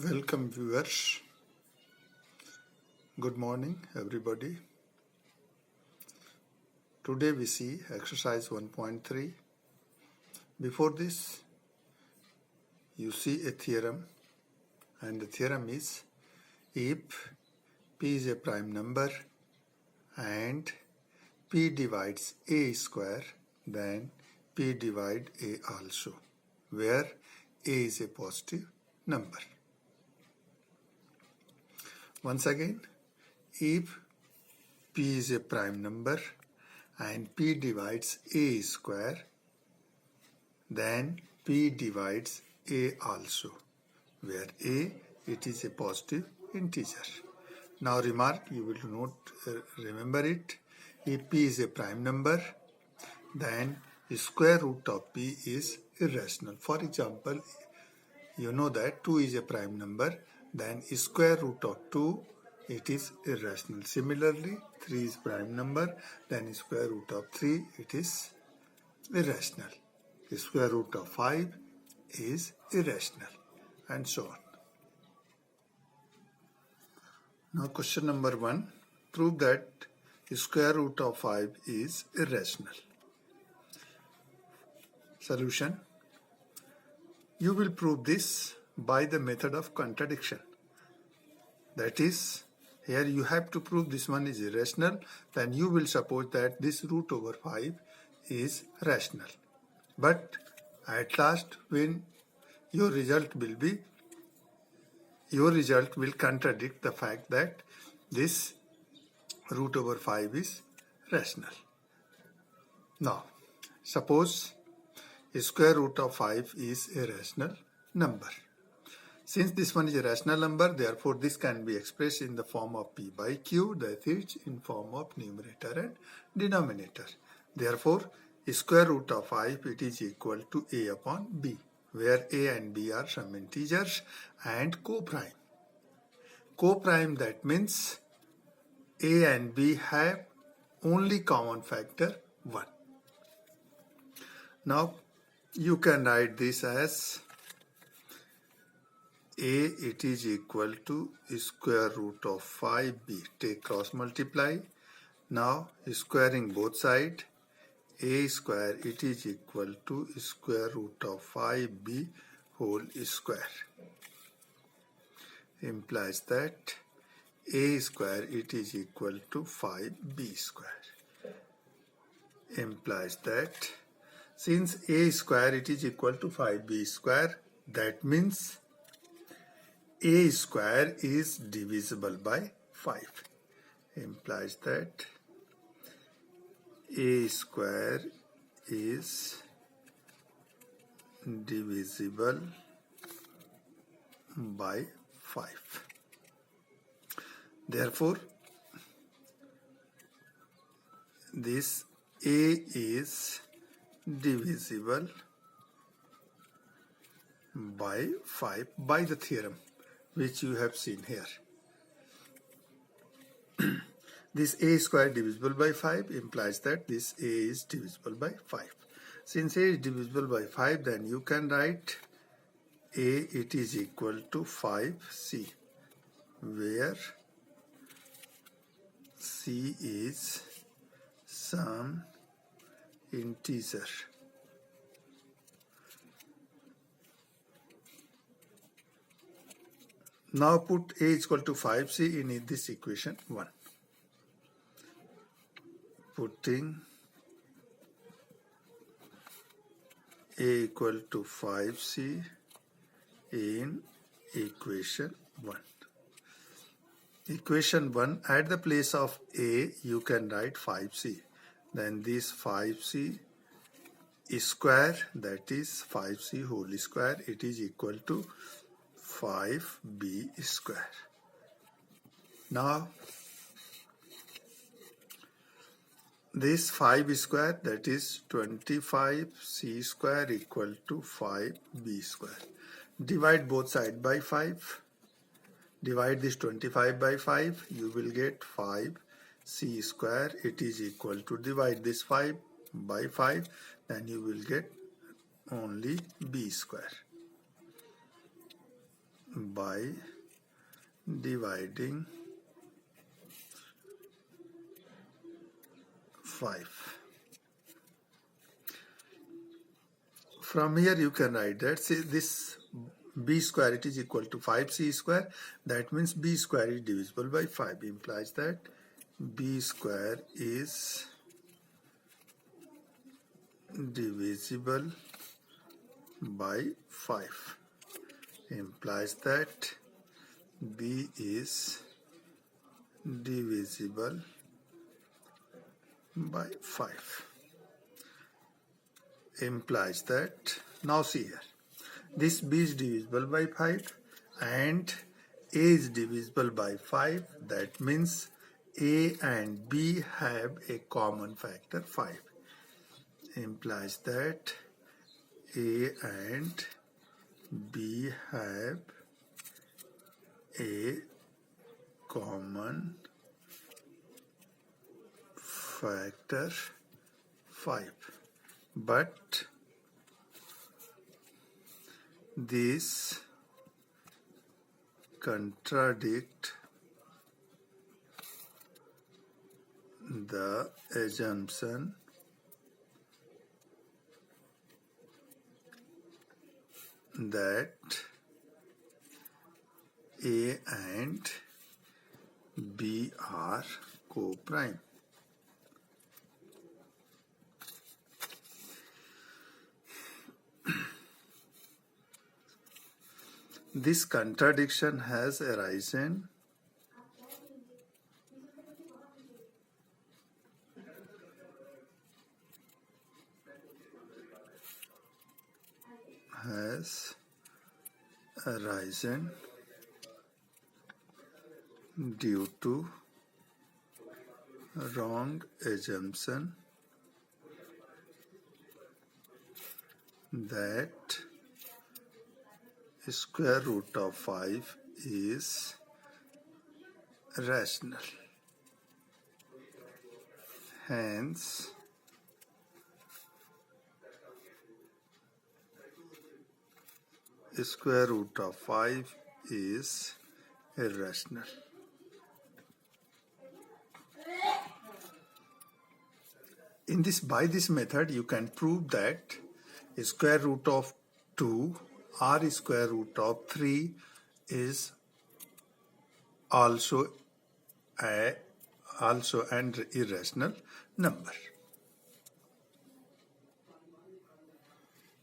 Welcome viewers. Good morning everybody. Today we see exercise 1.3. Before this you see a theorem, and the theorem is if p is a prime number and p divides a square, then p divide a also, where a is a positive number. Once again, if p is a prime number and p divides a square, then p divides a also, where a it is a positive integer. Now remark, you will remember it. If p is a prime number, then the square root of p is irrational. For example, you know that 2 is a prime number, then square root of 2 it is irrational. Similarly, 3 is prime number, then square root of 3 it is irrational. The square root of 5 is irrational, and so on. Now question number 1, prove that the square root of 5 is irrational. Solution: you will prove this by the method of contradiction. That is, here you have to prove this one is irrational, then you will suppose that this root over 5 is rational. But at last, when your result will contradict the fact that this root over 5 is rational. Now, suppose a square root of 5 is a rational number. Since this one is a rational number, therefore this can be expressed in the form of p by q, that is in form of numerator and denominator. Therefore, square root of 5 it is equal to a upon b, where a and b are some integers and co-prime. Co-prime, that means a and b have only common factor 1. Now you can write this as a it is equal to square root of 5b. Take cross multiply. Now squaring both sides, a square it is equal to square root of 5b whole square. Implies that a square it is equal to 5b square. Implies that since a square it is equal to 5b square, that means a square is divisible by 5. Implies that a square is divisible by 5. Therefore, this a is divisible by 5 by the theorem which you have seen here. This a square divisible by 5 implies that this a is divisible by 5. Since a is divisible by 5, then you can write a it is equal to 5c, where c is some integer. Now put a is equal to 5c in this equation 1. Putting a equal to 5c in equation 1. Equation 1, at the place of a you can write 5c. Then this 5c square, that is 5c whole square, it is equal to 5b square. Now this 5 square, that is 25c square equal to 5b square. Divide both sides by 5. Divide this 25 by 5, you will get 5c square. It is equal to, divide this 5 by 5, then you will get only b square. by dividing 5. From here you can write that, say this b square, it is equal to 5c square. That means b square is divisible by 5, implies that b square is divisible by 5, implies that b is divisible by 5, implies that, now see here, this b is divisible by 5 and a is divisible by 5. That means a and b have a common factor 5, implies that a and b have a common factor 5, but these contradict the assumption that A and B are co-prime. This contradiction has arisen due to wrong assumption that square root of 5 is rational. Hence, square root of 5 is irrational. By this method, you can prove that square root of 2 or square root of 3 is also an irrational number.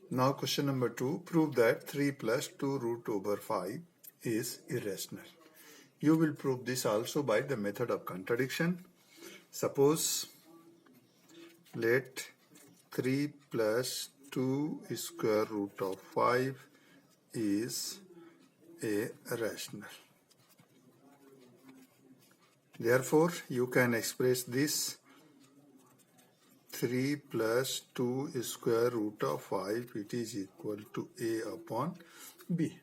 Now question number 2, prove that 3 plus 2 root over 5 is irrational. You will prove this also by the method of contradiction. Suppose let 3 plus 2 square root of 5 is a rational. Therefore, you can express this 3 plus 2 square root of 5, it is equal to A upon B.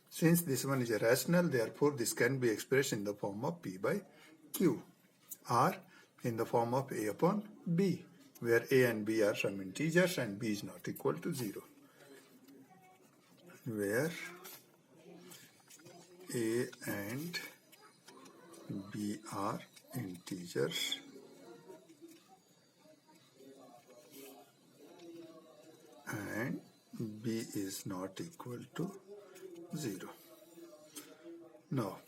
Since this one is a rational, therefore this can be expressed in the form of P by Q or in the form of A upon B, where A and B are some integers and B is not equal to 0. Where A and B are integers and B is not equal to 0. Now,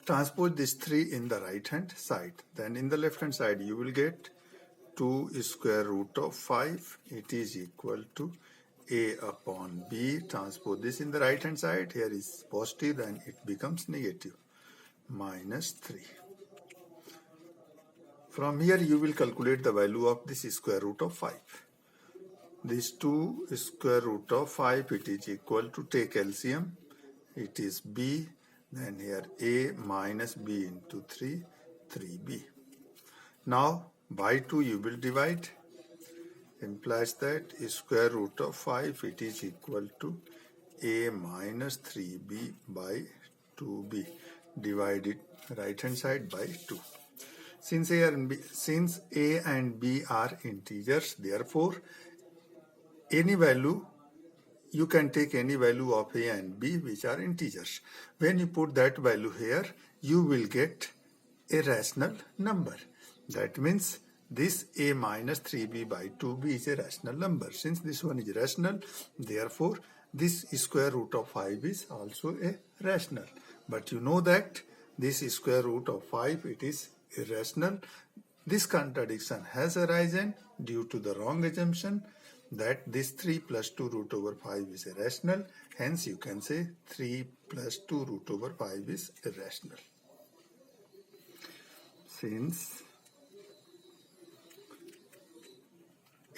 transpose this 3 in the right hand side. Then in the left hand side you will get 2 square root of 5. It is equal to A upon B. Transpose this in the right hand side. Here is positive, then it becomes negative. Minus 3. From here you will calculate the value of this square root of 5. This 2 square root of 5, it is equal to, take LCM, it is B, then here A minus B into 3, 3B. Now by 2 you will divide, implies that square root of 5, it is equal to A minus 3B by 2B. Divided right hand side by 2. Since A and B are integers, therefore any value you can take any value of a and b which are integers. When you put that value here, you will get a rational number. That means this a minus 3b by 2b is a rational number. Since this one is rational, therefore this square root of 5 is also a rational. But you know that this square root of 5, it is irrational. This contradiction has arisen due to the wrong assumption that this 3 plus 2 root over 5 is irrational. Hence you can say 3 plus 2 root over 5 is irrational. Since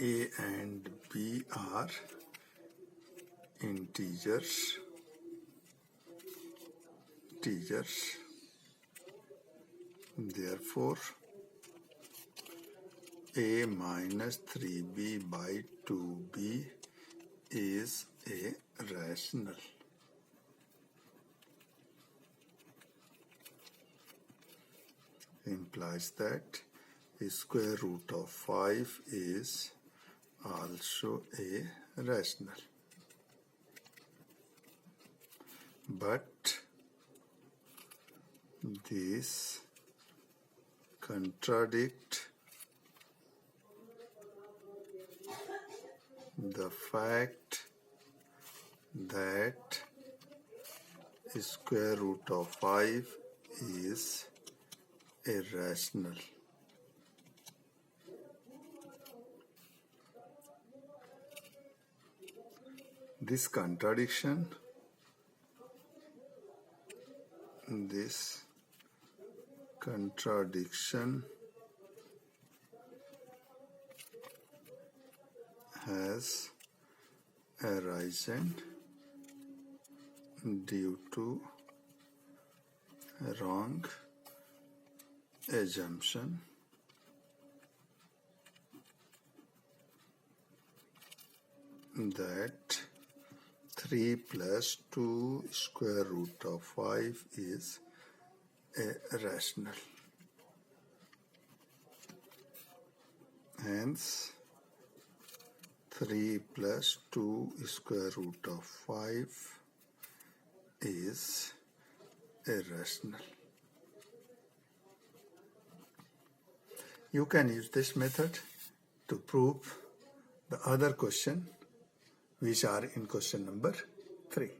a and b are integers, therefore a minus 3b by 2b is a rational. Implies that a square root of 5 is also a rational. But this contradicts the fact that square root of 5 is irrational. This contradiction has arisen due to a wrong assumption that 3 plus 2 square root of 5 is a rational. Hence 3 plus 2 square root of 5 is irrational. You can use this method to prove the other question which are in question number 3.